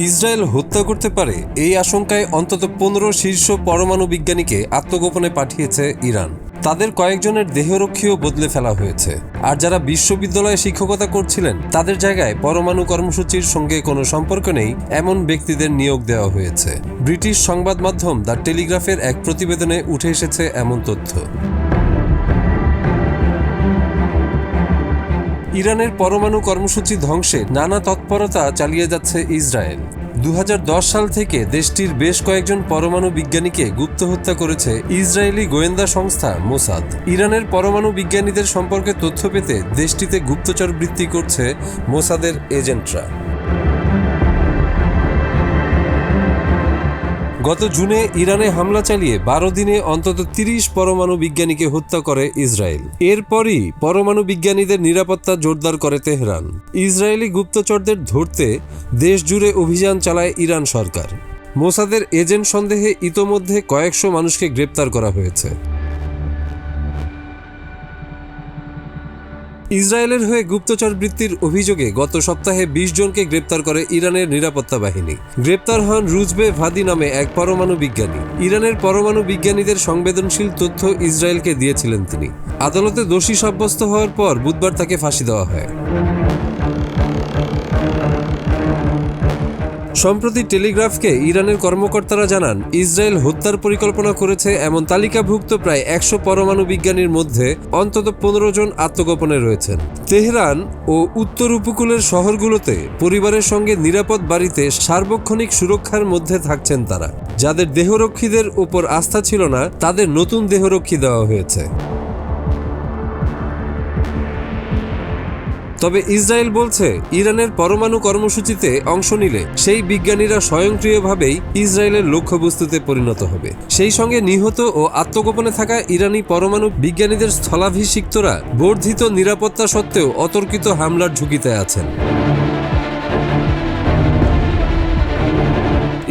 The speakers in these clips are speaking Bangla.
ইসরায়েল হত্যা করতে পারে এই আশঙ্কায় অন্তত 15 শীর্ষ পরমাণু বিজ্ঞানীকে আত্মগোপনে পাঠিয়েছে ইরান। তাদের কয়েকজনের দেহরক্ষীও বদলে ফেলা হয়েছে। আর যারা বিশ্ববিদ্যালয়ে শিক্ষকতা করছিলেন তাদের জায়গায় পরমাণু কর্মসূচির সঙ্গে কোনো সম্পর্ক নেই এমন ব্যক্তিদের নিয়োগ দেওয়া হয়েছে। ব্রিটিশ সংবাদ মাধ্যম দ্য টেলিগ্রাফের এক প্রতিবেদনে উঠে এসেছে এমন তথ্য। ইরানের পরমাণু কর্মসূচি ধ্বংসে নানা তৎপরতা চালিয়ে যাচ্ছে ইসরায়েল। 2010 সাল থেকে দেশটির বেশ কয়েকজন পরমাণু বিজ্ঞানীকে গুপ্ত হত্যা করেছে ইসরায়েলি গোয়েন্দা সংস্থা মোসাদ। ইরানের পরমাণু বিজ্ঞানীদের সম্পর্কে তথ্য পেতে দেশটিতে গুপ্তচর বৃত্তি করছে মোসাদের এজেন্টরা। গত জুনে ইরানে হামলা চালিয়ে 12 দিনে অন্তত 30 পরমাণু বিজ্ঞানীকে হত্যা করে ইসরায়েল। এরপরই পরমাণু বিজ্ঞানীদের নিরাপত্তা জোরদার করে তেহরান। ইসরায়েলি গুপ্তচরদের ধরতে দেশ জুড়ে অভিযান চালায় ইরান সরকার। মোসাদের এজেন্ট সন্দেহে ইতোমধ্যে কয়েকশো মানুষকে গ্রেপ্তার করা হয়েছে। ইসরায়েলের হয়ে গুপ্তচর বৃত্তির অভিযোগে গত সপ্তাহে 20 জনকে গ্রেপ্তার করে ইরানের নিরাপত্তা বাহিনী। গ্রেপ্তার হন রুজবে ভাদি নামে এক পরমাণু বিজ্ঞানী। ইরানের পরমাণু বিজ্ঞানীদের সংবেদনশীল তথ্য ইসরায়েলকে দিয়েছিলেন তিনি। আদালতে দোষী সাব্যস্ত হওয়ার পর বুধবার তাকে ফাঁসি দেওয়া হয়। সম্প্রতি টেলিগ্রাফকে ইরানের কর্মকর্তারা জানান, ইসরায়েল হত্যার পরিকল্পনা করেছে এমন তালিকাভুক্ত প্রায় 100 পরমাণু বিজ্ঞানীর মধ্যে অন্তত 15 জন আত্মগোপনে রয়েছেন। তেহরান ও উত্তর উপকূলের শহরগুলোতে পরিবারের সঙ্গে নিরাপদ বাড়িতে সার্বক্ষণিক সুরক্ষার মধ্যে থাকছেন তারা। যাদের দেহরক্ষীদের ওপর আস্থা ছিল না তাদের নতুন দেহরক্ষী দেওয়া হয়েছে। তবে ইসরায়েল বলছে, ইরানের পরমাণু কর্মসূচিতে অংশ নিলে সেই বিজ্ঞানীরা স্বয়ংক্রিয়ভাবেই ইসরায়েলের লক্ষ্যবস্তুতে পরিণত হবে। সেই সঙ্গে নিহত ও আত্মগোপনে থাকা ইরানি পরমাণু বিজ্ঞানীদের স্থলাভিষিক্তরা বর্ধিত নিরাপত্তা সত্ত্বেও অতর্কিত হামলার ঝুঁকিতে আছেন।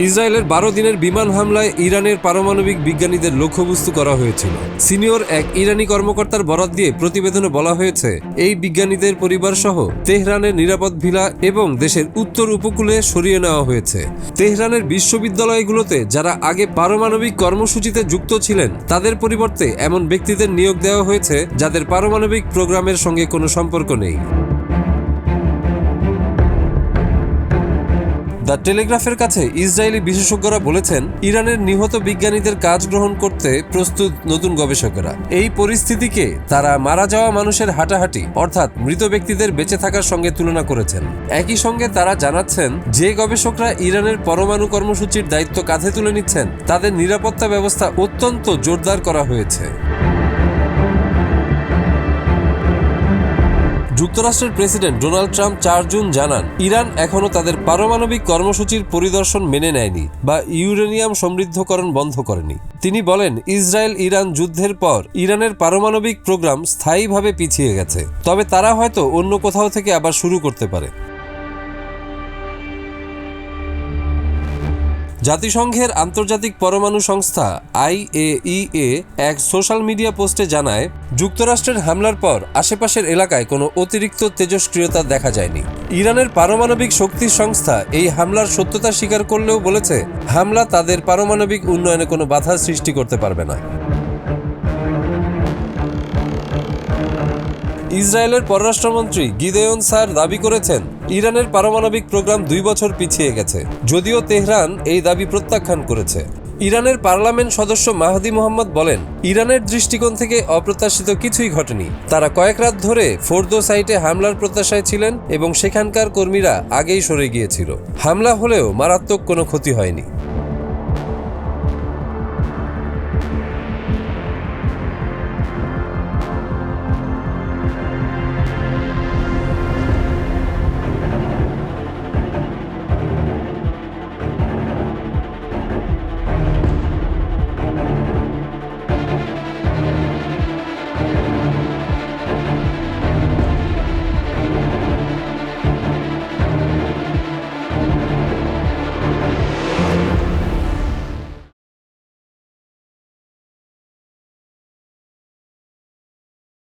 ইসরায়েলের 12 দিনের বিমান হামলায় ইরানের পারমাণবিক বিজ্ঞানীদের লক্ষ্যবস্তু করা হয়েছিল। সিনিয়র এক ইরানি কর্মকর্তার বরাত দিয়ে প্রতিবেদনে বলা হয়েছে, এই বিজ্ঞানীদের পরিবারসহ তেহরানের নিরাপদ ভিলা এবং দেশের উত্তর উপকূলে সরিয়ে নেওয়া হয়েছে। তেহরানের বিশ্ববিদ্যালয়গুলোতে যারা আগে পারমাণবিক কর্মসূচিতে যুক্ত ছিলেন তাদের পরিবর্তে এমন ব্যক্তিদের নিয়োগ দেওয়া হয়েছে যাদের পারমাণবিক প্রোগ্রামের সঙ্গে কোনো সম্পর্ক নেই। দ্য টেলিগ্রাফের কাছে ইসরায়েলি বিশেষজ্ঞরা বলেছেন, ইরানের নিহত বিজ্ঞানীদের কাজ গ্রহণ করতে প্রস্তুত নতুন গবেষকেরা। এই পরিস্থিতিকে তারা মারা যাওয়া মানুষের হাঁটাহাঁটি অর্থাৎ মৃত ব্যক্তিদের বেঁচে থাকার সঙ্গে তুলনা করেছেন। একই সঙ্গে তারা জানাচ্ছেন, যে গবেষকরা ইরানের পরমাণু কর্মসূচির দায়িত্ব কাঁধে তুলে নিচ্ছেন তাদের নিরাপত্তা ব্যবস্থা অত্যন্ত জোরদার করা হয়েছে। যুক্তরাষ্ট্রের প্রেসিডেন্ট ডোনাল্ড ট্রাম্প 4 জুন জানান, ইরান এখনও তাদের পারমাণবিক কর্মসূচির পরিদর্শন মেনে নেয়নি বা ইউরেনিয়াম সমৃদ্ধকরণ বন্ধ করেনি। তিনি বলেন, ইসরায়েল ইরান যুদ্ধের পর ইরানের পারমাণবিক প্রোগ্রাম স্থায়ীভাবে পিছিয়ে গেছে, তবে তারা হয়তো অন্য কোথাও থেকে আবার শুরু করতে পারে। জাতিসংঘের আন্তর্জাতিক পরমাণু সংস্থা IAEA এক সোশ্যাল মিডিয়া পোস্টে জানায়, যুক্তরাষ্ট্রের হামলার পর আশেপাশের এলাকায় কোনো অতিরিক্ত তেজস্ক্রিয়তা দেখা যায়নি। ইরানের পারমাণবিক শক্তি সংস্থা এই হামলার সত্যতা স্বীকার করলেও বলেছে, হামলা তাদের পারমাণবিক উন্নয়নে কোনো বাধা সৃষ্টি করতে পারবে না। ইসরায়েলের পররাষ্ট্রমন্ত্রী গিদেয়ন সার দাবি করেছেন, ইরানের পারমাণবিক প্রোগ্রাম 2 বছর পিছিয়ে গেছে, যদিও তেহরান এই দাবি প্রত্যাখ্যান করেছে। ইরানের পার্লামেন্ট সদস্য মাহদি মোহাম্মদ বলেন, ইরানের দৃষ্টিকোণ থেকে অপ্রত্যাশিত কিছুই ঘটেনি। তারা কয়েক রাত ধরে ফোর্দো সাইটে হামলার প্রত্যাশায় ছিলেন এবং সেখানকার কর্মীরা আগেই সরে গিয়েছিল। হামলা হলেও মারাত্মক কোনো ক্ষতি হয়নি।